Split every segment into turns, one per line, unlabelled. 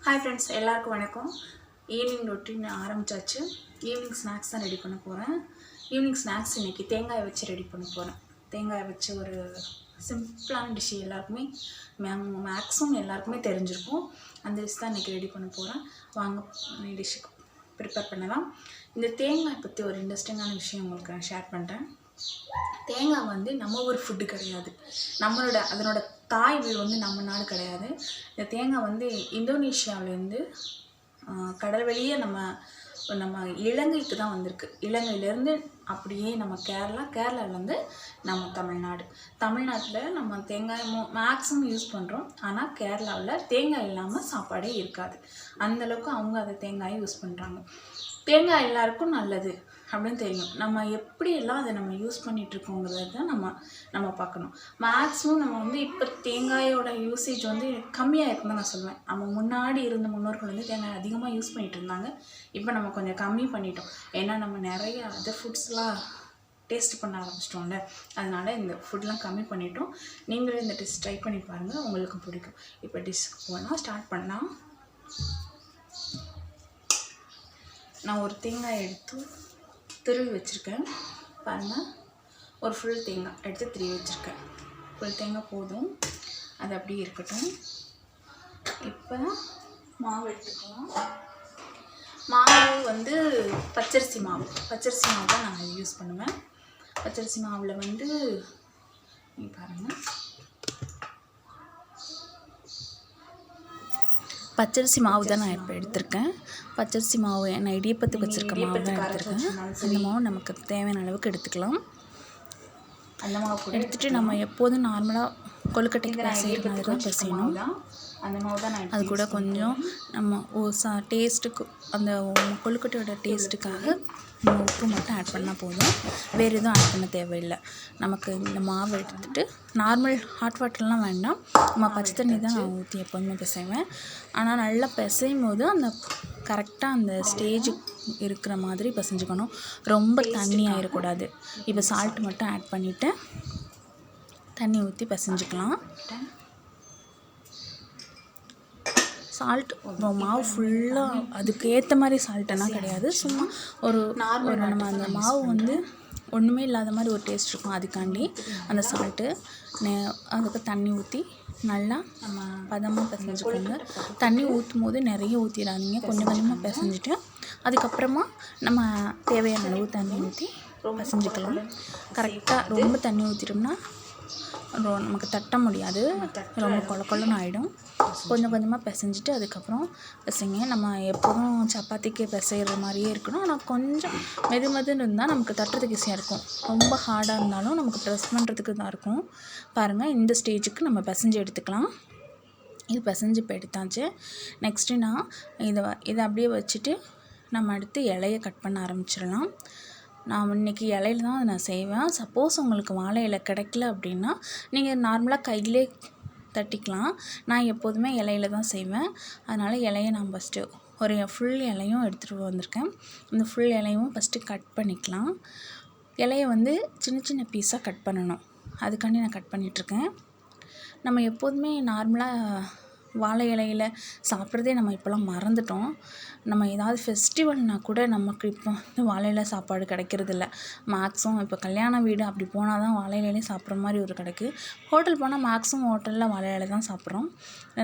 Hi friends, எல்லாருக்கும் வணக்கம். Evening routine ஆரம்பிச்சாச்சு. ஈவினிங் ஸ்நாக்ஸ் தான் ரெடி பண்ண போகிறேன். ஈவினிங் ஸ்நாக்ஸ் இன்றைக்கி தேங்காய் வச்சு ரெடி பண்ண போகிறேன். தேங்காய் வச்சு ஒரு சிம்பிளான டிஷ் எல்லாருக்குமே மேக்ஸிமம் எல்லாருக்குமே தெரிஞ்சிருக்கும். அந்த டிஷ் தான் இன்றைக்கி ரெடி பண்ண போகிறேன். வாங்க டிஷ்ஷுக்கு ப்ரிப்பேர் பண்ணலாம். இந்த தேங்காய் பற்றி ஒரு இன்ட்ரெஸ்டிங்கான விஷயம் உங்களுக்கு நான் ஷேர் பண்ணுறேன். தேங்காய் வந்து நம்ம ஒரு ஃபுட்டு கிடையாது. அதனோட தாய் வீடு வந்து நம்ம நாடு கிடையாது. இந்த தேங்காய் வந்து இந்தோனேஷியாவிலேருந்து கடல் வழியே நம்ம இலங்கைக்கு தான் வந்திருக்கு. இலங்கையிலேருந்து அப்படியே நம்ம கேரளாவிலேருந்து நம்ம தமிழ்நாட்டில் நம்ம தேங்காய் மேக்ஸிமம் யூஸ் பண்ணுறோம். ஆனால் கேரளாவில் தேங்காய் இல்லாமல் சாப்பாடே இருக்காது. அந்தளவுக்கு அவங்க அதை தேங்காயை யூஸ் பண்ணுறாங்க. தேங்காய் எல்லாருக்கும் நல்லது அப்படின்னு தெரியும். நம்ம எப்படியெல்லாம் அதை நம்ம யூஸ் பண்ணிகிட்ருக்கோங்கிறத தான் நம்ம பார்க்கணும். மேக்ஸிமம் நம்ம வந்து இப்போ தேங்காயோட யூசேஜ் வந்து கம்மியாக இருக்குன்னு தான் நான் சொல்லுவேன். நம்ம முன்னாடி இருந்த முன்னோர்கள் வந்து தேங்காய் அதிகமாக யூஸ் பண்ணிகிட்டு இருந்தாங்க. இப்போ நம்ம கொஞ்சம் கம்மி பண்ணிட்டோம். ஏன்னா நம்ம நிறைய அதர் ஃபுட்ஸ்லாம் டேஸ்ட் பண்ண ஆரம்பிச்சிட்டோம்ல. அதனால் இந்த ஃபுட்லாம் கம்மி பண்ணிட்டோம். நீங்களும் இந்த டிஷ் ட்ரை பண்ணி பாருங்கள், உங்களுக்கு பிடிக்கும். இப்போ டிஷ்க்கு போனால் ஸ்டார்ட் பண்ணலாம். நான் ஒரு தேங்காய் எடுத்து திருவி வச்சுருக்கேன் பாருங்கள். ஒரு ஃபுல் தேங்காய் எடுத்து திருவி வச்சுருக்கேன். ஃபுல் தேங்காய் போதும், அது அப்படியே இருக்கட்டும். இப்போ மாவு எடுத்துக்கலாம். மாவு வந்து பச்சரிசி மாவு தான் நான் யூஸ் பண்ணுவேன். பச்சரிசி மாவில் வந்து பாருங்கள், பச்சரிசி மாவு தான் நான் இப்போ எடுத்திருக்கேன். பச்சரிசி மாவு நான் இடியப்பத்துக்கு வச்சுருக்க மாவு தான் எடுத்திருக்கேன். அந்த மாவு நமக்கு தேவையான அளவுக்கு எடுத்துக்கலாம். அந்த மாவு எடுத்துகிட்டு நம்ம எப்போதும் நார்மலாக கொழுக்கட்டைக்கு செய்கிற மாதிரி தான் பிசையணும். அந்த மாவு தான் அது கூட கொஞ்சம் நம்ம டேஸ்ட்டுக்கு அந்த கொழுக்கட்டையோட டேஸ்ட்டுக்காக நம்ம உப்பு மட்டும் ஆட் பண்ணால் போதும். வேறு எதுவும் ஆட் பண்ண தேவையில்லை. நமக்கு இந்த மாவு எடுத்துகிட்டு நார்மல் ஹாட் வாட்டர்லாம் வேண்டாம். நம்ம பச்சை தண்ணி தான் நான் ஊற்றி எப்போதுமே பிசைவேன். ஆனால் நல்லா பிசையும் போது அந்த கரெக்டாக அந்த ஸ்டேஜுக்கு இருக்கிற மாதிரி பிசைஞ்சுக்கணும். ரொம்ப தண்ணி ஆகிடக்கூடாது. இப்போ சால்ட் மட்டும் ஆட் பண்ணிவிட்டு தண்ணி ஊற்றி பிசைஞ்சுக்கலாம். சால்ட் மாவு ஃபுல்லாக அதுக்கு ஏற்ற மாதிரி சால்ட்டெல்லாம் கிடையாது. சும்மா ஒரு நம்ம அந்த மாவு வந்து ஒன்றுமே இல்லாத மாதிரி ஒரு டேஸ்ட் இருக்கும். அதுக்காண்டி அந்த சால்ட்டு அதுக்கு தண்ணி ஊற்றி நல்லா பதமாக பிசைஞ்சுக்கோங்க. தண்ணி ஊற்றும் போது நிறைய ஊற்றிடாதீங்க. கொஞ்சம் கொஞ்சமாக பிசைஞ்சிட்டு அதுக்கப்புறமா நம்ம தேவையான அளவு தண்ணி ஊற்றி பிசைஞ்சிக்கலாம். கரெக்டாக ரொம்ப தண்ணி ஊற்றிட்டோம்னா நமக்கு தட்ட முடியாது, ரொம்ப கொலன்னு ஆகிடும். கொஞ்சம் கொஞ்சமாக பிசைஞ்சிட்டு அதுக்கப்புறம் பிசைங்க. நம்ம எப்போதும் சப்பாத்திக்கு பிசைகிற மாதிரியே இருக்கணும். ஆனால் கொஞ்சம் மெதுன்னு இருந்தால் நமக்கு தட்டுறதுக்கு ஈஸியாக இருக்கும். ரொம்ப ஹார்டாக இருந்தாலும் நமக்கு ப்ரெஸ் பண்ணுறதுக்கு தான் இருக்கும். பாருங்கள், இந்த ஸ்டேஜுக்கு நம்ம பிசைஞ்சு எடுத்துக்கலாம். இது பிசைஞ்சு இப்போ எடுத்தாச்சு. நெக்ஸ்ட்டு நான் இதை அப்படியே வச்சுட்டு நம்ம அடுத்து இலையை கட் பண்ண ஆரம்பிச்சிடலாம். நான் இன்றைக்கி இலையில தான் நான் செய்வேன். சப்போஸ் உங்களுக்கு வாழை இலை கிடைக்கல அப்படின்னா நீங்கள் நார்மலாக கையிலே தட்டிக்கலாம். நான் எப்போதுமே இலையில தான் செய்வேன். அதனால் இலையை நான் ஃபஸ்ட்டு ஒரு ஃபுல் இலையும் எடுத்துகிட்டு வந்திருக்கேன். அந்த ஃபுல் இலையும் ஃபஸ்ட்டு கட் பண்ணிக்கலாம். இலையை வந்து சின்ன பீஸாக கட் பண்ணணும். அதுக்காண்டி நான் கட் பண்ணிகிட்ருக்கேன். நம்ம எப்போதுமே நார்மலாக வாழை இலையில் சாப்பிட்றதே நம்ம இப்போலாம் மறந்துட்டோம். நம்ம ஏதாவது ஃபெஸ்டிவல்னால் கூட நமக்கு இப்போ வந்து வாழை இலை சாப்பாடு கிடைக்கிறதில்ல. மேக்ஸிமம் இப்போ கல்யாண வீடு அப்படி போனால் தான் வாழை இலையிலே சாப்பிட்ற மாதிரி ஒரு கிடைக்கு. ஹோட்டல் போனால் மேக்ஸிமம் ஹோட்டலில் வாழை இலை தான் சாப்பிட்றோம்.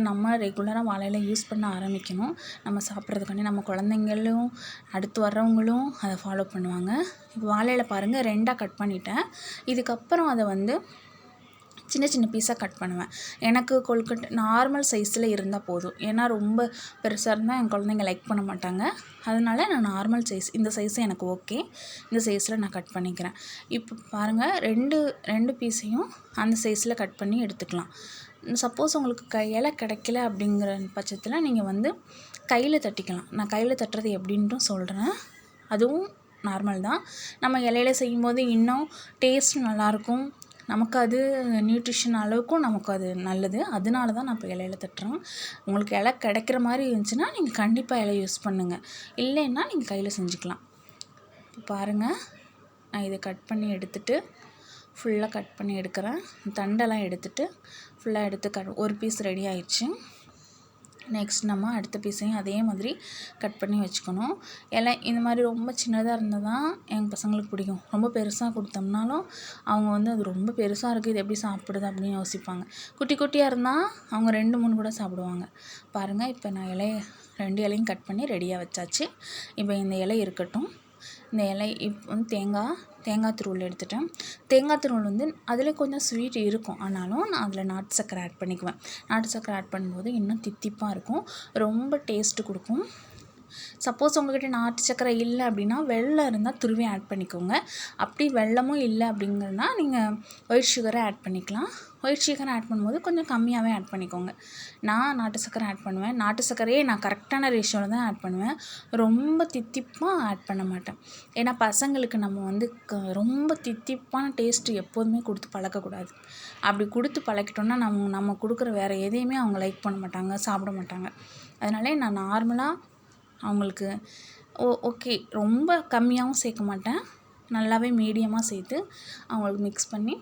நம்ம ரெகுலராக வாழை இலை யூஸ் பண்ண ஆரம்பிக்கணும். நம்ம சாப்பிட்றதுக்காண்டி நம்ம குழந்தைங்களும் அடுத்து வர்றவங்களும் அதை ஃபாலோ பண்ணுவாங்க. இப்போ வாழை இலை பாருங்கள், 2ஆக கட் பண்ணிட்டேன். இதுக்கப்புறம் அதை வந்து சின்ன பீஸாக கட் பண்ணுவேன். எனக்கு கொழுக்கட்டை நார்மல் சைஸில் இருந்தால் போதும். ஏன்னா ரொம்ப பெருசாக இருந்தால் என் குழந்தைங்க லைக் பண்ண மாட்டாங்க. அதனால நான் நார்மல் சைஸ், இந்த சைஸு எனக்கு ஓகே, இந்த சைஸில் நான் கட் பண்ணிக்கிறேன். இப்போ பாருங்கள், ரெண்டு பீஸையும் அந்த சைஸில் கட் பண்ணி எடுத்துக்கலாம். சப்போஸ் உங்களுக்கு இலை கிடைக்கல அப்படிங்கிற பட்சத்தில் நீங்கள் வந்து கையில் தட்டிக்கலாம். நான் கையில் தட்டுறது எப்படின்ட்டும் சொல்கிறேன். அதுவும் நார்மல் தான். நம்ம இலையில செய்யும்போது இன்னும் டேஸ்ட் நல்லாயிருக்கும். நமக்கு அது நியூட்ரிஷன் அளவுக்கும் நமக்கு அது நல்லது. அதனால தான் நான் இப்போ இலையில தட்டுறேன். உங்களுக்கு இலை கிடைக்கிற மாதிரி இருந்துச்சுன்னா நீங்கள் கண்டிப்பாக இலை யூஸ் பண்ணுங்கள். இல்லைன்னா நீங்கள் கையில் செஞ்சுக்கலாம். இப்போ பாருங்கள், நான் இதை கட் பண்ணி எடுத்துகிட்டு ஃபுல்லாக கட் பண்ணி எடுக்கிறேன். தண்டெல்லாம் எடுத்துகிட்டு ஃபுல்லாக எடுத்து ஒரு பீஸ் ரெடி ஆயிடுச்சு. நெக்ஸ்ட் நம்ம அடுத்த பீஸையும் அதே மாதிரி கட் பண்ணி வச்சுக்கணும். இலை இந்த மாதிரி ரொம்ப சின்னதாக இருந்தால் தான் எங்கள் பசங்களுக்கு பிடிக்கும். ரொம்ப பெருசாக கொடுத்தோம்னாலும் அவங்க வந்து அது ரொம்ப பெருசாக இருக்குது, இது எப்படி சாப்பிடுது அப்படின்னு யோசிப்பாங்க. குட்டி குட்டியாக இருந்தால் அவங்க 2-3 கூட சாப்பிடுவாங்க. பாருங்கள், இப்போ நான் 2 இலையும் கட் பண்ணி ரெடியாக வச்சாச்சு. இப்போ இந்த இலை இருக்கட்டும். இந்த இலை இப்போ வந்து தேங்காய் துருவல் எடுத்துட்டேன். தேங்காய் துருவல் வந்து அதில் கொஞ்சம் ஸ்வீட் இருக்கும், ஆனாலும் நான் அதில் நாட்டு சர்க்கரை ஆட் பண்ணிக்குவேன். நாட்டு சர்க்கரை ஆட் பண்ணும்போது இன்னும் தித்திப்பாக இருக்கும், ரொம்ப டேஸ்ட்டு கொடுக்கும். சப்போஸ் உங்கள்கிட்ட நாட்டு சர்க்கரை இல்லை அப்படின்னா வெல்லம் இருந்தால் துருவி ஆட் பண்ணிக்கோங்க. அப்படி வெல்லமும் இல்லை அப்படிங்கிறனா நீங்கள் ஒயிட் சுகரை ஆட் பண்ணிக்கலாம். ஒயிட் சுகரை ஆட் பண்ணும்போது கொஞ்சம் கம்மியாகவே ஆட் பண்ணிக்கோங்க. நான் நாட்டு சர்க்கரை ஆட் பண்ணுவேன். நாட்டு சர்க்கரையே நான் கரெக்டான ரேஷியோவில் தான் ஆட் பண்ணுவேன். ரொம்ப தித்திப்பாக ஆட் பண்ண மாட்டேன். ஏன்னா பசங்களுக்கு நம்ம வந்து ரொம்ப தித்திப்பான டேஸ்ட்டு எப்போதுமே கொடுத்து பழக்கக்கூடாது. அப்படி கொடுத்து பழக்கிட்டோன்னா நம்ம கொடுக்குற வேறு எதையுமே அவங்க லைக் பண்ண மாட்டாங்க, சாப்பிட மாட்டாங்க. அதனாலே நான் நார்மலாக அவங்களுக்கு ஓகே ரொம்ப கம்மியாகவும் சேர்க்க மாட்டேன், நல்லாவே மீடியமாக சேர்த்து அவங்களுக்கு மிக்ஸ் பண்ணி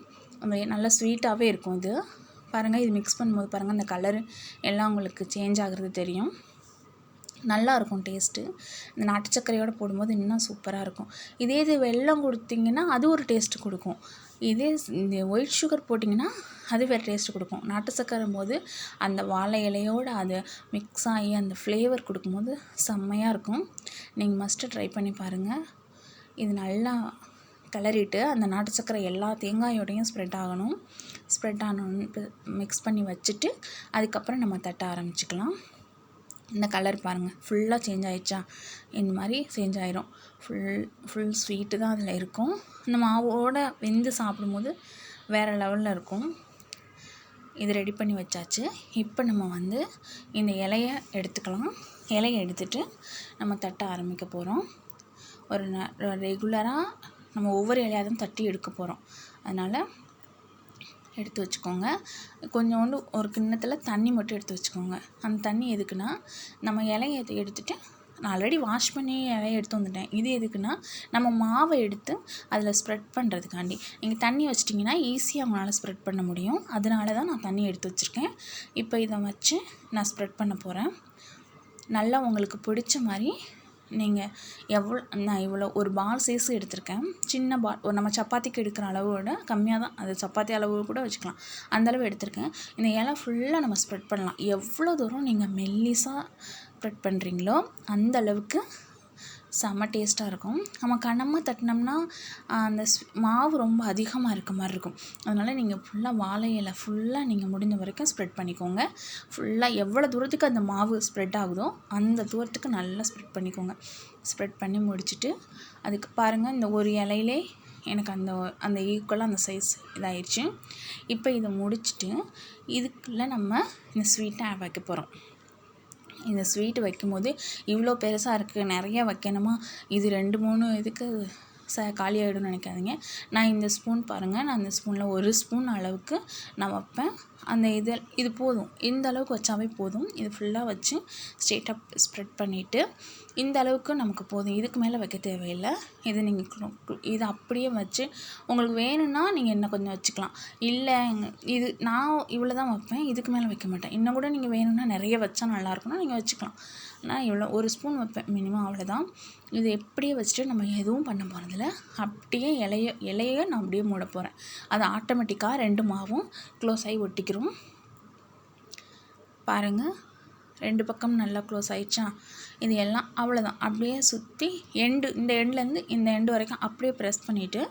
நல்லா ஸ்வீட்டாகவே இருக்கும். இது பாருங்கள், இது மிக்ஸ் பண்ணும்போது பாருங்கள் இந்த கலரு எல்லாம் உங்களுக்கு சேஞ்ச் ஆகிறது தெரியும். நல்லாயிருக்கும் டேஸ்ட்டு. இந்த நாட்டு சர்க்கரையோடு போடும்போது இன்னும் சூப்பராக இருக்கும். இது வெல்லம் கொடுத்திங்கன்னா அது ஒரு டேஸ்ட்டு கொடுக்கும். இந்த ஒயிட் சுகர் போட்டிங்கன்னா அது வேறு டேஸ்ட்டு கொடுக்கும். நாட்டு சர்க்கரைம் போது அந்த வாழை இலையோடு அது மிக்ஸ் ஆகி அந்த ஃப்ளேவர் கொடுக்கும்போது செம்மையாக இருக்கும். நீங்கள் மஸ்ட்டு ட்ரை பண்ணி பாருங்கள். இது நல்லா கிளறிட்டு அந்த நாட்டு சர்க்கரை எல்லா தேங்காயோடையும் ஸ்ப்ரெட் ஆகணும். ஸ்ப்ரெட் ஆனோன்னு மிக்ஸ் பண்ணி வச்சுட்டு அதுக்கப்புறம் நம்ம தட்ட ஆரம்பிச்சுக்கலாம். இந்த கலர் பாருங்கள், ஃபுல்லாக சேஞ்ச் ஆகிடுச்சா? இந்த மாதிரி சேஞ்ச் ஆயிரும். ஃபுல் ஸ்வீட்டு தான் அதில் இருக்கும். இந்த மாவோடு வெந்து சாப்பிடும்போது வேறு லெவலில் இருக்கும். இது ரெடி பண்ணி வச்சாச்சு. இப்போ நம்ம வந்து இந்த இலையை எடுத்துக்கலாம். இலையை எடுத்துகிட்டு நம்ம தட்ட ஆரம்பிக்க போகிறோம். ஒரு ரெகுலராக நம்ம ஒவ்வொரு இலையாக தான் தட்டி எடுக்க போகிறோம். அதனால் எடுத்து வச்சுக்கோங்க. கொஞ்சோண்டு ஒரு கிண்ணத்தில் தண்ணி மட்டும் எடுத்து வச்சுக்கோங்க. அந்த தண்ணி எதுக்குன்னா, நம்ம இலையை எடுத்துகிட்டு நான் ஆல்ரெடி வாஷ் பண்ணி இலையை எடுத்து வந்துட்டேன். இது எதுக்குன்னா, நம்ம மாவை எடுத்து அதில் ஸ்ப்ரெட் பண்ணுறதுக்காண்டி. நீங்கள் தண்ணி வச்சிட்டிங்கன்னா ஈஸியாக அவங்களால ஸ்ப்ரெட் பண்ண முடியும். அதனால தான் நான் தண்ணி எடுத்து வச்சுருக்கேன். இப்போ இதை வச்சு நான் ஸ்ப்ரெட் பண்ண போகிறேன். நல்லா உங்களுக்கு பிடிச்ச மாதிரி நீங்கள் நான் இவ்வளோ ஒரு பால் சைஸ் எடுத்திருக்கேன். சின்ன பால், ஒரு நம்ம சப்பாத்திக்கு எடுக்கிற அளவோட கம்மியாக தான், அது சப்பாத்தி அளவு கூட வச்சுக்கலாம், அந்தளவு எடுத்திருக்கேன். இந்த இலை ஃபுல்லாக நம்ம ஸ்ப்ரெட் பண்ணலாம். எவ்வளோ தூரம் நீங்கள் மெல்லிஸாக ஸ்ப்ரெட் பண்ணுறீங்களோ அந்த அளவுக்கு செம்ம டேஸ்ட்டாக இருக்கும். நம்ம கனமாக தட்டினோம்னா அந்த மாவு ரொம்ப அதிகமாக இருக்க மாதிரி இருக்கும். அதனால் நீங்கள் ஃபுல்லாக வாழை இலை ஃபுல்லாக நீங்கள் முடிஞ்ச வரைக்கும் ஸ்ப்ரெட் பண்ணிக்கோங்க. ஃபுல்லாக எவ்வளோ தூரத்துக்கு அந்த மாவு ஸ்ப்ரெட் ஆகுதோ அந்த தூரத்துக்கு நல்லா ஸ்ப்ரெட் பண்ணிக்கோங்க. ஸ்ப்ரெட் பண்ணி முடிச்சுட்டு அதுக்கு பாருங்கள், இந்த ஒரு இலையிலே எனக்கு அந்த ஈக்குவலாக அந்த சைஸ் இதாகிடுச்சு. இப்போ இதை முடிச்சுட்டு இதுக்குள்ளே நம்ம இந்த ஸ்வீட்டை வைக்க போகிறோம். இந்த ஸ்வீட்டு வைக்கும்போது இவ்வளோ பெருசாக இருக்குது, நிறையா வைக்கணுமா, இது 2-3 இதுக்கு காலியாகிடும்னு நினைக்காதீங்க. நான் இந்த ஸ்பூன் பாருங்கள், நான் இந்த ஸ்பூனில் 1 ஸ்பூன் அளவுக்கு நான் வைப்பேன். அந்த இது போதும், இந்த அளவுக்கு வச்சாவே போதும். இது ஃபுல்லாக வச்சு ஸ்ட்ரெயிட்டாக ஸ்ப்ரெட் பண்ணிவிட்டு இந்த அளவுக்கு நமக்கு போதும், இதுக்கு மேலே வைக்க தேவையில்லை. இது நீங்கள் இதை அப்படியே வச்சு உங்களுக்கு வேணும்னா நீங்கள் இன்னும் கொஞ்சம் வச்சுக்கலாம். இல்லை இது நான் இவ்வளோ தான் வைப்பேன், இதுக்கு மேலே வைக்க மாட்டேன். இன்னும் கூட நீங்கள் வேணும்னா நிறைய வச்சா நல்லாயிருக்குன்னா நீங்கள் வச்சுக்கலாம். நான் இவ்வளோ 1 ஸ்பூன் வைப்பேன் மினிமம், அவ்வளோதான். இது எப்படியே வச்சுட்டு நம்ம எதுவும் பண்ண போகிறதில்ல. அப்படியே இலையை நான் அப்படியே மூட போகிறேன். அது ஆட்டோமேட்டிக்காக 2 மாவும் க்ளோஸ் ஆகி ஒட்டிக்கிறோம். பாருங்கள், 2 பக்கம் நல்லா க்ளோஸ் ஆகிடுச்சா? இது எல்லாம் அவ்வளோதான். அப்படியே சுற்றி இந்த எண்ட்லேருந்து இந்த எண்டு வரைக்கும் அப்படியே ப்ரெஸ் பண்ணிவிட்டு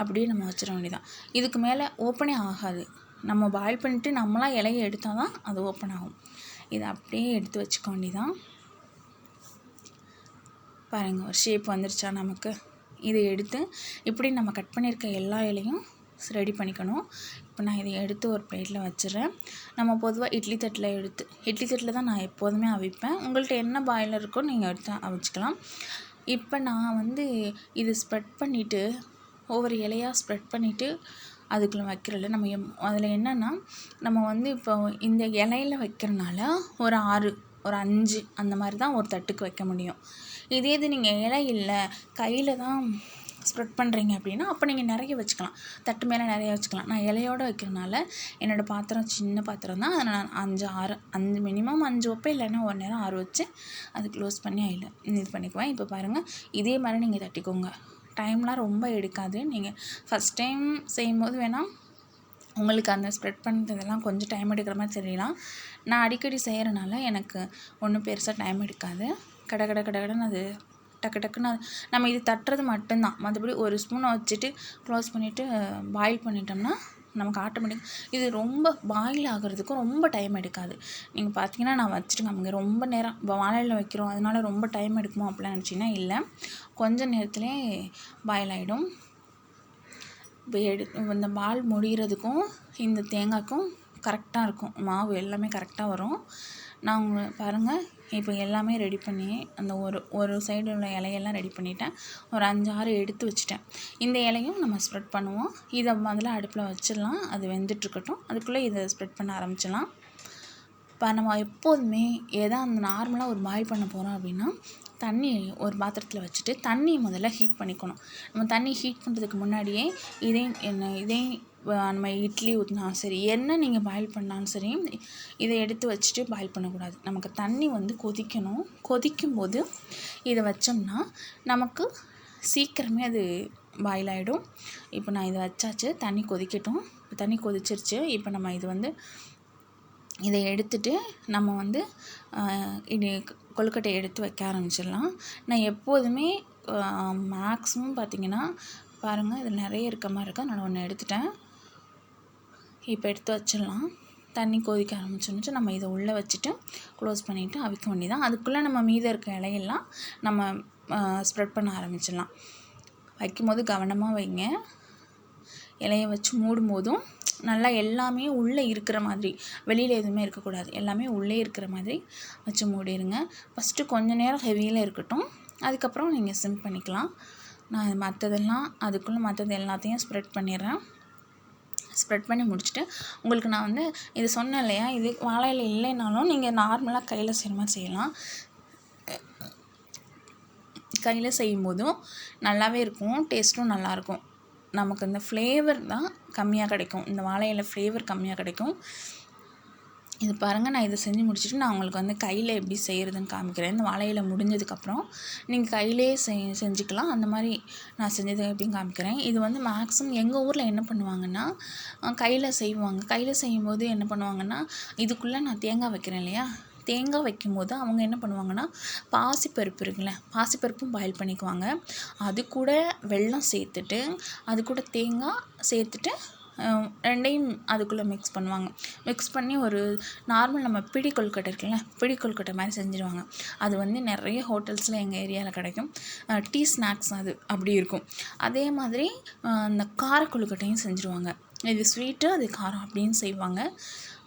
அப்படியே நம்ம வச்சிட வேண்டியதான். இதுக்கு மேலே ஓப்பனே ஆகாது. நம்ம பாயில் பண்ணிவிட்டு நம்மளாம் இலையை எடுத்தால் தான் அது ஓப்பன் ஆகும். இதை அப்படியே எடுத்து வச்சுக்க வேண்டியதான். பாருங்கள், ஒரு ஷேப் வந்துருச்சா நமக்கு? இதை எடுத்து இப்படி நம்ம கட் பண்ணியிருக்க எல்லா இலையும் ரெடி பண்ணிக்கணும். இப்போ நான் இதை எடுத்து ஒரு பிளேட்டில் வச்சிடுறேன். நம்ம பொதுவாக இட்லி தட்டில் தான் நான் எப்போதுமே அவிப்பேன். உங்கள்கிட்ட என்ன பாய்லர் இருக்கோ நீங்கள் எடுத்து அவிச்சிக்கலாம். இப்போ நான் வந்து இது ஸ்ப்ரெட் பண்ணிவிட்டு ஒவ்வொரு இலையாக ஸ்ப்ரெட் பண்ணிவிட்டு அதுக்குள்ளே வைக்கிறதில்ல. நம்ம அதில் என்னென்னா, நம்ம வந்து இப்போ இந்த இலையில வைக்கிறனால ஒரு 6 ஒரு 5 அந்த மாதிரி தான் ஒரு தட்டுக்கு வைக்க முடியும். இது நீங்கள் இலை இல்லை கையில் தான் ஸ்ப்ரெட் பண்ணுறீங்க அப்படின்னா அப்போ நீங்கள் நிறைய வச்சுக்கலாம், தட்டு மேலே நிறைய வச்சுக்கலாம். நான் இலையோடு வைக்கிறனால என்னோடய பாத்திரம் சின்ன பாத்திரம் தான், அதில் நான் 5 மினிமம் 5 வைப்பேன், இல்லைன்னா ஒரு நேரம் 6 வச்சு அது க்ளோஸ் பண்ணி இது பண்ணிக்குவேன். இப்போ பாருங்கள், இதே மாதிரி நீங்கள் தட்டிக்கோங்க. டைம்லாம் ரொம்ப எடுக்காது. நீங்கள் ஃபஸ்ட் டைம் செய்யும்போது வேணால் உங்களுக்கு அந்த ஸ்ப்ரெட் பண்ணுறதெல்லாம் கொஞ்சம் டைம் எடுக்கிற மாதிரி தெரியலாம். நான் அடிக்கடி செய்கிறனால எனக்கு ஒன்றும் பெருசாக டைம் எடுக்காது. கடன்னு அது டக்கு டக்குன்னு நம்ம இது தட்டுறது மட்டும்தான். மற்றபடி ஒரு ஸ்பூனை வச்சுட்டு க்ளோஸ் பண்ணிவிட்டு பாயில் பண்ணிட்டோம்னா நமக்கு ஆட்டோமேட்டிக் இது ரொம்ப பாயில் ஆகிறதுக்கும் ரொம்ப டைம் எடுக்காது. நீங்கள் பார்த்தீங்கன்னா நான் வச்சுட்டு நமக்கு ரொம்ப நேரம் இப்போ வாழையில் வைக்கிறோம் அதனால ரொம்ப டைம் எடுக்குமோ அப்படிலாம் நினச்சிங்கன்னா இல்லை, கொஞ்சம் நேரத்துலேயே பாயில் ஆகிடும். இப்போ இந்த பால் முடிகிறதுக்கும் இந்த தேங்காய்க்கும் கரெக்டாக இருக்கும், மாவு எல்லாமே கரெக்டாக வரும். நான் பாருங்கள், இப்போ எல்லாமே ரெடி பண்ணி அந்த ஒரு சைடு உள்ள இலையெல்லாம் ரெடி பண்ணிட்டேன். ஒரு 5-6 எடுத்து வச்சுட்டேன். இந்த இலையும் நம்ம ஸ்ப்ரெட் பண்ணுவோம். இதை முதல்ல அடுப்பில் வச்சிடலாம், அது வெந்துட்டுருக்கட்டும். அதுக்குள்ளே இதை ஸ்ப்ரெட் பண்ண ஆரம்பிச்சிடலாம். இப்போ நம்ம எப்போதுமே அந்த நார்மலாக ஒரு பாயில் பண்ண போகிறோம் அப்படின்னா தண்ணி ஒரு பாத்திரத்தில் வச்சுட்டு தண்ணியை முதல்ல ஹீட் பண்ணிக்கணும். நம்ம தண்ணி ஹீட் பண்ணுறதுக்கு முன்னாடியே இதே நம்ம இட்லி ஊற்றினாலும் சரி, என்ன நீங்கள் பாயில் பண்ணாலும் சரி, இதை எடுத்து வச்சுட்டு பாயில் பண்ணக்கூடாது. நமக்கு தண்ணி கொதிக்கணும். கொதிக்கும்போது இதை வச்சோம்னா நமக்கு சீக்கிரமே அது பாயில் ஆகிடும். இப்போ நான் இதை வச்சாச்சு, தண்ணி கொதிக்கட்டும். தண்ணி கொதிச்சிருச்சு. இப்போ நம்ம இதை எடுத்துட்டு நம்ம கொழுக்கட்டை எடுத்து வைக்க ஆரம்பிச்சிடலாம். நான் எப்போதுமே மேக்ஸிமம் பார்த்திங்கன்னா பாருங்கள், இதில் நிறைய இருக்க மாதிரி இருக்கா, நான் ஒன்று எடுத்துட்டேன். இப்போ எடுத்து வச்சிடலாம். தண்ணி கொதிக்க ஆரம்பிச்சிருந்துச்சு. நம்ம இதை உள்ளே வச்சுட்டு க்ளோஸ் பண்ணிவிட்டு அவிக்க வேண்டியதான். அதுக்குள்ளே நம்ம மீதம் இருக்க இலையெல்லாம் நம்ம ஸ்ப்ரெட் பண்ண ஆரம்பிச்சிடலாம். வைக்கும்போது கவனமாக வைங்க. இலையை வச்சு மூடும்போதும் நல்லா எல்லாமே உள்ளே இருக்கிற மாதிரி, வெளியில் எதுவுமே இருக்கக்கூடாது, எல்லாமே உள்ளே இருக்கிற மாதிரி வச்சு மூடிடுங்க. ஃபஸ்ட்டு கொஞ்சம் நேரம் ஹெவியில் இருக்கட்டும், அதுக்கப்புறம் நீங்கள் சிம் பண்ணிக்கலாம். நான் மற்றது எல்லாத்தையும் ஸ்ப்ரெட் பண்ணிடுறேன். ஸ்ப்ரெட் பண்ணி முடிச்சுட்டு உங்களுக்கு நான் இது சொன்னேன் இல்லையா, இது வாழையில இல்லைனாலும் நீங்கள் நார்மலாக கையில் செய்கிற மாதிரி செய்யலாம். கையில் செய்யும்போதும் நல்லாவே இருக்கும், டேஸ்ட்டும் நல்லாயிருக்கும். நமக்கு இந்த ஃப்ளேவர் தான் கம்மியாக கிடைக்கும், இந்த வாழையில ஃப்ளேவர் கம்மியாக கிடைக்கும். இது பாருங்கள், நான் இதை செஞ்சு முடிச்சுட்டு நான் உங்களுக்கு கையில் எப்படி செய்கிறதுன்னு காமிக்கிறேன். இந்த வாழையில முடிஞ்சதுக்கப்புறம் நீங்கள் கையிலே செஞ்சுக்கலாம். அந்த மாதிரி நான் செஞ்சது எப்படின்னு காமிக்கிறேன். இது மேக்ஸிமம் எங்கள் ஊரில் என்ன பண்ணுவாங்கன்னா கையில் செய்வாங்க. கையில் செய்யும்போது என்ன பண்ணுவாங்கன்னா, இதுக்குள்ளே நான் தேங்காய் வைக்கிறேன் இல்லையா, தேங்காய் வைக்கும்போது அவங்க என்ன பண்ணுவாங்கன்னா பாசிப்பருப்பு இருக்குல்ல, பாசிப்பருப்பும் பாயில் பண்ணிக்குவாங்க. அது கூட வெல்லம் சேர்த்துட்டு அது கூட தேங்காய் சேர்த்துட்டு ரெண்டையும் அதுக்குள்ளே மிக்ஸ் பண்ணுவாங்க. மிக்ஸ் பண்ணி ஒரு நார்மல் நம்ம பிடி கொழுக்கட்டை இருக்குல்ல, பிடி கொழுக்கட்டை மாதிரி செஞ்சுருவாங்க. அது நிறைய ஹோட்டல்ஸில் எங்கள் ஏரியாவில் கிடைக்கும். டீ ஸ்நாக்ஸ் அது அப்படி இருக்கும். அதே மாதிரி இந்த கார கொழுக்கட்டையும் செஞ்சுருவாங்க. இது ஸ்வீட்டு, அது காரம் அப்படின்னு செய்வாங்க.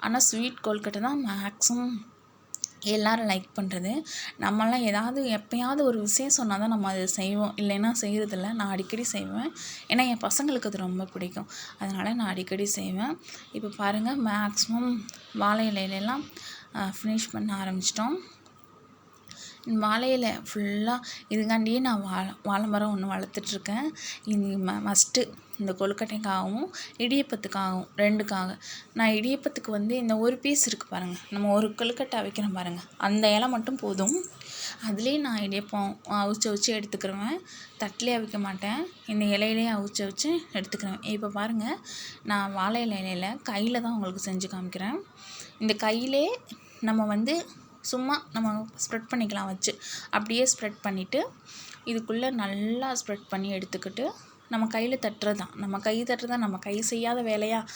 ஆனால் ஸ்வீட் கொழுக்கட்டை தான் மேக்ஸிமம் எல்லோரும் லைக் பண்ணுறது. நம்மளாம் எப்போயாவது ஒரு விஷயம் சொன்னால் தான் நம்ம அதை செய்வோம், இல்லைன்னா செய்கிறதில்ல. நான் அடிக்கடி செய்வேன், ஏன்னா என் பசங்களுக்கு அது ரொம்ப பிடிக்கும், அதனால் நான் அடிக்கடி செய்வேன். இப்போ பாருங்கள், மேக்ஸிமம் வாழை இலையிலெல்லாம் ஃபினிஷ் பண்ண ஆரம்பிச்சிட்டோம். வாழை இலை ஃபுல்லாக இதுக்காண்டியே நான் வாழை மரம் ஒன்று வளர்த்துட்ருக்கேன். இது மஸ்ட்டு இந்த கொழுக்கட்டைக்காகவும் இடியப்பத்துக்காகவும் 2க்காக. நான் இடியப்பத்துக்கு இந்த ஒரு பீஸ் இருக்குது பாருங்கள், நம்ம ஒரு கொழுக்கட்டை அவிக்கிறோம் பாருங்கள், அந்த இலை மட்டும் போதும். அதுலேயே நான் இடியப்பம் அவிச்சு எடுத்துக்கிருவேன். தட்டிலே அவிக்க மாட்டேன், இந்த இலையிலே அவிச்சு எடுத்துக்கிறேன். இப்போ பாருங்கள், நான் வாழை இலையில் கையில் தான் உங்களுக்கு செஞ்சு காமிக்கிறேன். இந்த கையிலே நம்ம சும்மா நம்ம ஸ்ப்ரெட் பண்ணிக்கலாம் வச்சு, அப்படியே ஸ்ப்ரெட் பண்ணிவிட்டு இதுக்குள்ளே நல்லா ஸ்ப்ரெட் பண்ணி எடுத்துக்கிட்டு நம்ம கையில் தட்டுறது தான், நம்ம கை செய்யாத வேலையாக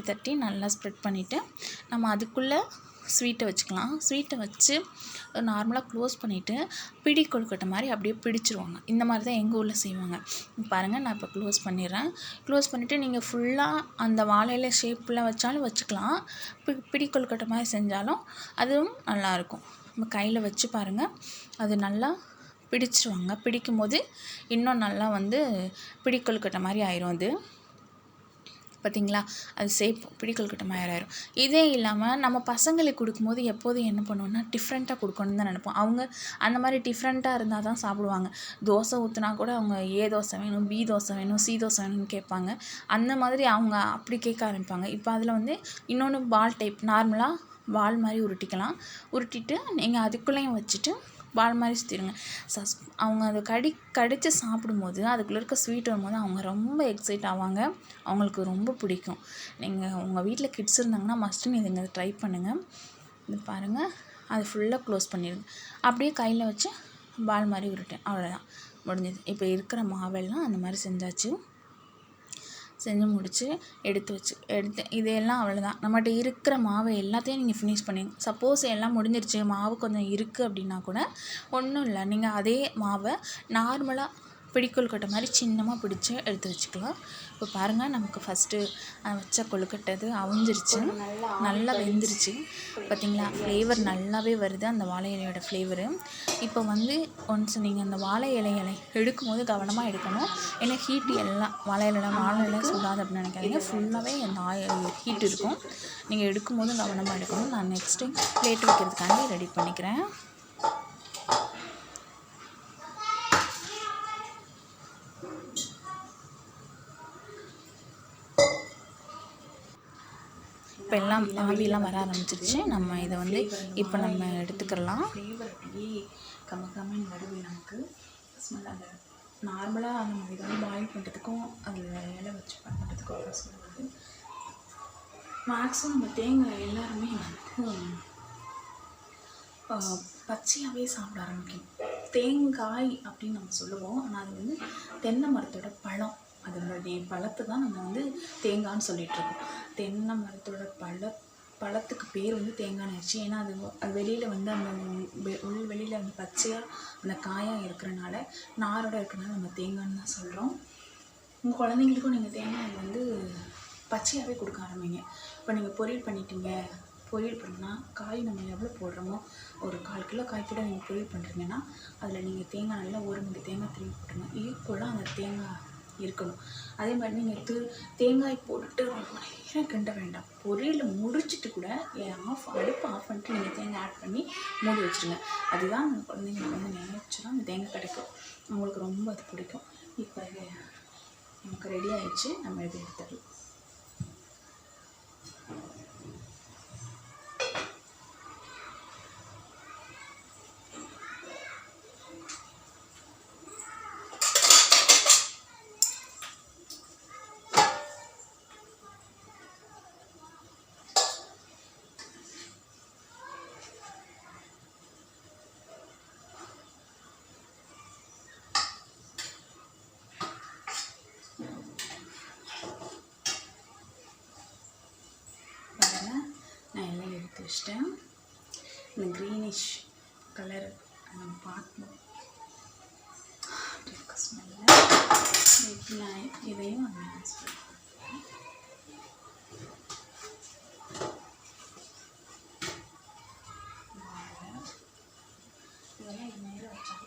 தட்டி நல்லா ஸ்ப்ரெட் பண்ணிவிட்டு நம்ம அதுக்குள்ளே ஸ்வீட்டை வச்சுக்கலாம். ஸ்வீட்டை வச்சு நார்மலாக க்ளோஸ் பண்ணிவிட்டு பிடி கொழுக்கட்டை மாதிரி அப்படியே பிடிச்சிருவாங்க. இந்த மாதிரி தான் எங்கள் ஊரில் செய்வாங்க. பாருங்கள், நான் இப்போ க்ளோஸ் பண்ணிடுறேன். க்ளோஸ் பண்ணிவிட்டு நீங்கள் ஃபுல்லாக அந்த வாழையில ஷேப்பில் வச்சாலும் வச்சுக்கலாம், பிடி கொழுக்கட்டை மாதிரி செஞ்சாலும் அதுவும் நல்லாயிருக்கும். நம்ம கையில் வச்சு பாருங்கள், அது நல்லா பிடிச்சிருவாங்க. பிடிக்கும் போது இன்னும் நல்லா பிடி கொழுக்கட்டை மாதிரி ஆயிரும். அது பார்த்திங்களா, அது சேர்ப்போம் பிடிக்கொழுக்கட்டை மாயிரும். இதே இல்லாமல் நம்ம பசங்களுக்கு கொடுக்கும்போது எப்போதும் என்ன பண்ணுவோம்னா டிஃப்ரெண்ட்டாக கொடுக்கணுன்னு தான் நினைப்போம். அவங்க அந்த மாதிரி டிஃப்ரெண்ட்டாக இருந்தால் தான் சாப்பிடுவாங்க. தோசை ஊற்றினா கூட அவங்க ஏ தோசை வேணும், பி தோசை வேணும், சி தோசை வேணும்னு கேட்பாங்க. அந்த மாதிரி அவங்க அப்படி கேட்க ஆரம்பிப்பாங்க. இப்போ அதில் வந்து இன்னொன்று பால் டைப் நார்மலாக பால் மாதிரி உருட்டிட்டு நீங்கள் அதுக்குள்ளேயும் வச்சுட்டு பால் மாதிரி சுற்றிடுங்க. அவங்க அதை கடித்து சாப்பிடும்போது அதுக்குள்ளே இருக்க ஸ்வீட் வரும்போது அவங்க ரொம்ப எக்ஸைட் ஆவாங்க. அவங்களுக்கு ரொம்ப பிடிக்கும். நீங்கள் உங்கள் வீட்டில் கிட்ஸ் இருந்தாங்கன்னா மஸ்ட்டு நீங்கள் ட்ரை பண்ணுங்கள். இது பாருங்கள், அது ஃபுல்லாக க்ளோஸ் பண்ணிடுங்க. அப்படியே கையில் வச்சு பால் மாதிரி உருட்டேன், அவ்வளோதான், முடிஞ்சது. இப்போ இருக்கிற மாவெல்லாம் அந்த மாதிரி செஞ்சு முடித்து எடுத்து இதெல்லாம் அவ்வளோதான். நம்மகிட்ட இருக்கிற மாவை எல்லாத்தையும் நீங்கள் ஃபினிஷ் பண்ணிங்க. சப்போஸ் எல்லாம் முடிஞ்சிருச்சு, மாவு கொஞ்சம் இருக்குது அப்படின்னா கூட ஒன்றும் இல்லை, நீங்கள் அதே மாவை நார்மலாக பிடிக்கொழுக்கட்டை மாதிரி சின்னமாக பிடிச்சி எடுத்து வச்சுக்கலாம். இப்போ பாருங்கள், நமக்கு ஃபஸ்ட்டு வச்ச கொழுக்கட்டை அவிஞ்சிருச்சு, நல்லா வெந்துருச்சு. பார்த்திங்களா, ஃப்ளேவர் நல்லாவே வருது, அந்த வாழை இலையோட ஃப்ளேவரு. இப்போ வந்து ஒன்ஸ் நீங்கள் அந்த வாழை இலைகளை எடுக்கும்போது கவனமாக எடுக்கணும். ஏன்னா ஹீட்டு எல்லாம் வாழை இலை சுடாது அப்படின்னு நினைக்காதீங்க. ஃபுல்லாகவே அந்த ஹீட் இருக்கும். நீங்கள் எடுக்கும்போது கவனமாக எடுக்கணும். நான் நெக்ஸ்ட் டைம் பிளேட் வைக்கிறதுக்காண்டி ரெடி பண்ணிக்கிறேன். இப்போ எல்லாம் ஆவியெல்லாம் வர ஆரம்பிச்சிருச்சு. நம்ம இதை வந்து இப்போ நம்ம எடுத்துக்கலாம். ஃப்ளேவர் அப்படியே கம்மன்னு வருது. நமக்கு ஸ்மெல் அந்த நார்மலாக நம்ம இதை வந்து பாயில் பண்ணுறதுக்கும் அதில் இலை வச்சு பண்ணுறதுக்கும் ஸ்மெல் வருது. மேக்ஸிமம் நம்ம தேங்காய் எல்லாருமே வந்து பச்சையாகவே சாப்பிட ஆரம்பிக்கும். தேங்காய் அப்படின்னு நம்ம சொல்லுவோம், ஆனால் அது வந்து தென்னை மரத்தோட பழம். அதனுடைய பழத்தை தான் நம்ம வந்து தேங்காய்னு சொல்லிகிட்ருக்கோம். தென்னை மரத்தோட பழத்துக்கு பேர் வந்து தேங்காய் ஆயிடுச்சு. ஏன்னா அது வெளியில் வந்து அந்த வெளியில் அந்த பச்சையாக அந்த காயாக இருக்கிறனால, நாரோட இருக்கிறனால நம்ம தேங்காய்னு தான் சொல்கிறோம். உங்கள் குழந்தைங்களுக்கும் நீங்கள் தேங்காய் வந்து பச்சையாகவே கொடுக்க ஆரம்பிங்க. இப்போ நீங்கள் பொரியல் பண்ணால் காய் நம்ம எவ்வளோ போடுறோமோ, ஒரு 1/4 கிலோ காய் கூட நீங்கள் பொரியல் பண்ணுறீங்கன்னா அதில் நீங்கள் தேங்காய் நல்லா 1 மூடி தேங்காய் திரும்பி போட்டுருங்க. ஈக்குவலாக அந்த தேங்காய் இருக்கணும். அதே மாதிரி நீங்கள் தேங்காய் போட்டுட்டு ரொம்ப நேரம் கிண்ட வேண்டாம். பொரியலை முடிச்சுட்டு கூட அடுப்பு ஆஃப் பண்ணிட்டு நீங்கள் தேங்காய் ஆட் பண்ணி மூடி வச்சுருங்க. அதுதான் அந்த குழந்தைங்களுக்கு வந்து நேச்சராக அந்த தேங்காய் கிடைக்கும். அவங்களுக்கு ரொம்ப அது பிடிக்கும். இப்போ இது நமக்கு ரெடி ஆகிடுச்சு. நம்ம இதை எடுத்துடலாம். நான் எல்லாம் எடுத்து வச்சிட்டேன். இந்த க்ரீனிஷ் கலர் நம்ம பார்க்கணும் அப்படி இருக்க ஸ்மெல்ல. நான் இதையும் மிக்ஸ் பண்ணுறேன். இதெல்லாம் இது நேரம் வச்சாங்க.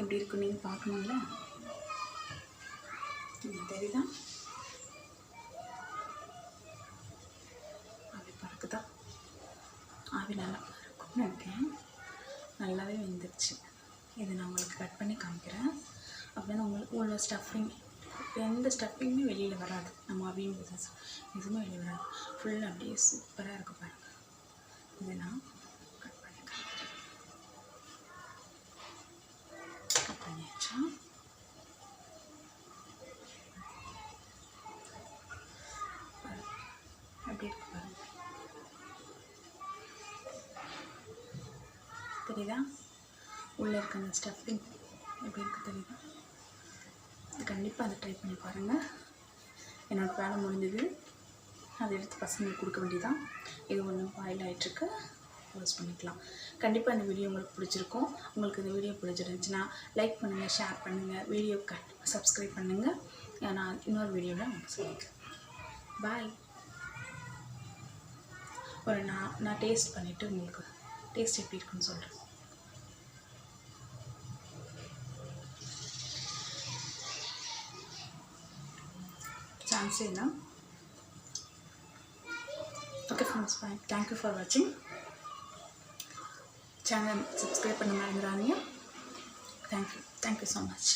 எப்படி இருக்கும் நீங்கள் பார்க்கணும்ல, தெரியுதா? ஆவி பறக்குதா? ஆவி நல்லா பறக்கும்னு நினைக்கிறேன். நல்லாவே வெந்துருச்சு. இதை நான் உங்களுக்கு கட் பண்ணி காமிக்கிறேன். அப்படின்னா உங்களுக்கு உள்ள ஸ்டஃபிங், எந்த ஸ்டஃபிங்குமே வெளியில் வராது. நம்ம அவியும் எதுவுமே வெளியில் வராது. ஃபுல்லாக அப்படியே சூப்பராக இருக்கும் பாருங்கள். இதை நான் கட் பண்ணி காமிக்கிறேன். கட் பண்ணியாச்சா? அப்படி இருக்கு பாருங்கள். தெரியுதா? உள்ளே இருக்க அந்த ஸ்டஃபிங் எப்படி இருக்குது தெரியுதா? கண்டிப்பாக அதை ட்ரை பண்ணி பாருங்கள். என்னோடய வேலை முடிஞ்சது. அதை எடுத்து பசங்களுக்கு கொடுக்க வேண்டியதான். இது ஒன்று பாயில் ஆகிட்டுருக்கு, க்ளோஸ் பண்ணிக்கலாம். கண்டிப்பாக இந்த வீடியோ உங்களுக்கு பிடிச்சிருக்கும். உங்களுக்கு இந்த வீடியோ பிடிச்சிருந்துச்சுன்னா லைக் பண்ணுங்கள், ஷேர் பண்ணுங்கள், வீடியோ சப்ஸ்கிரைப் பண்ணுங்கள். நான் இன்னொரு வீடியோவில் உங்களுக்கு சொல்லிக்கிறேன். பாய். ஒரு நான் டேஸ்ட் பண்ணிவிட்டு உங்களுக்கு டேஸ்ட் எப்படி இருக்குன்னு சொல்கிறேன். சான்ஸே இல்லை. Okay friends, bye. Thank you for வாட்சிங். சேனல் சப்ஸ்கிரைப் பண்ண மறந்துடாதீங்க. Thank you so much.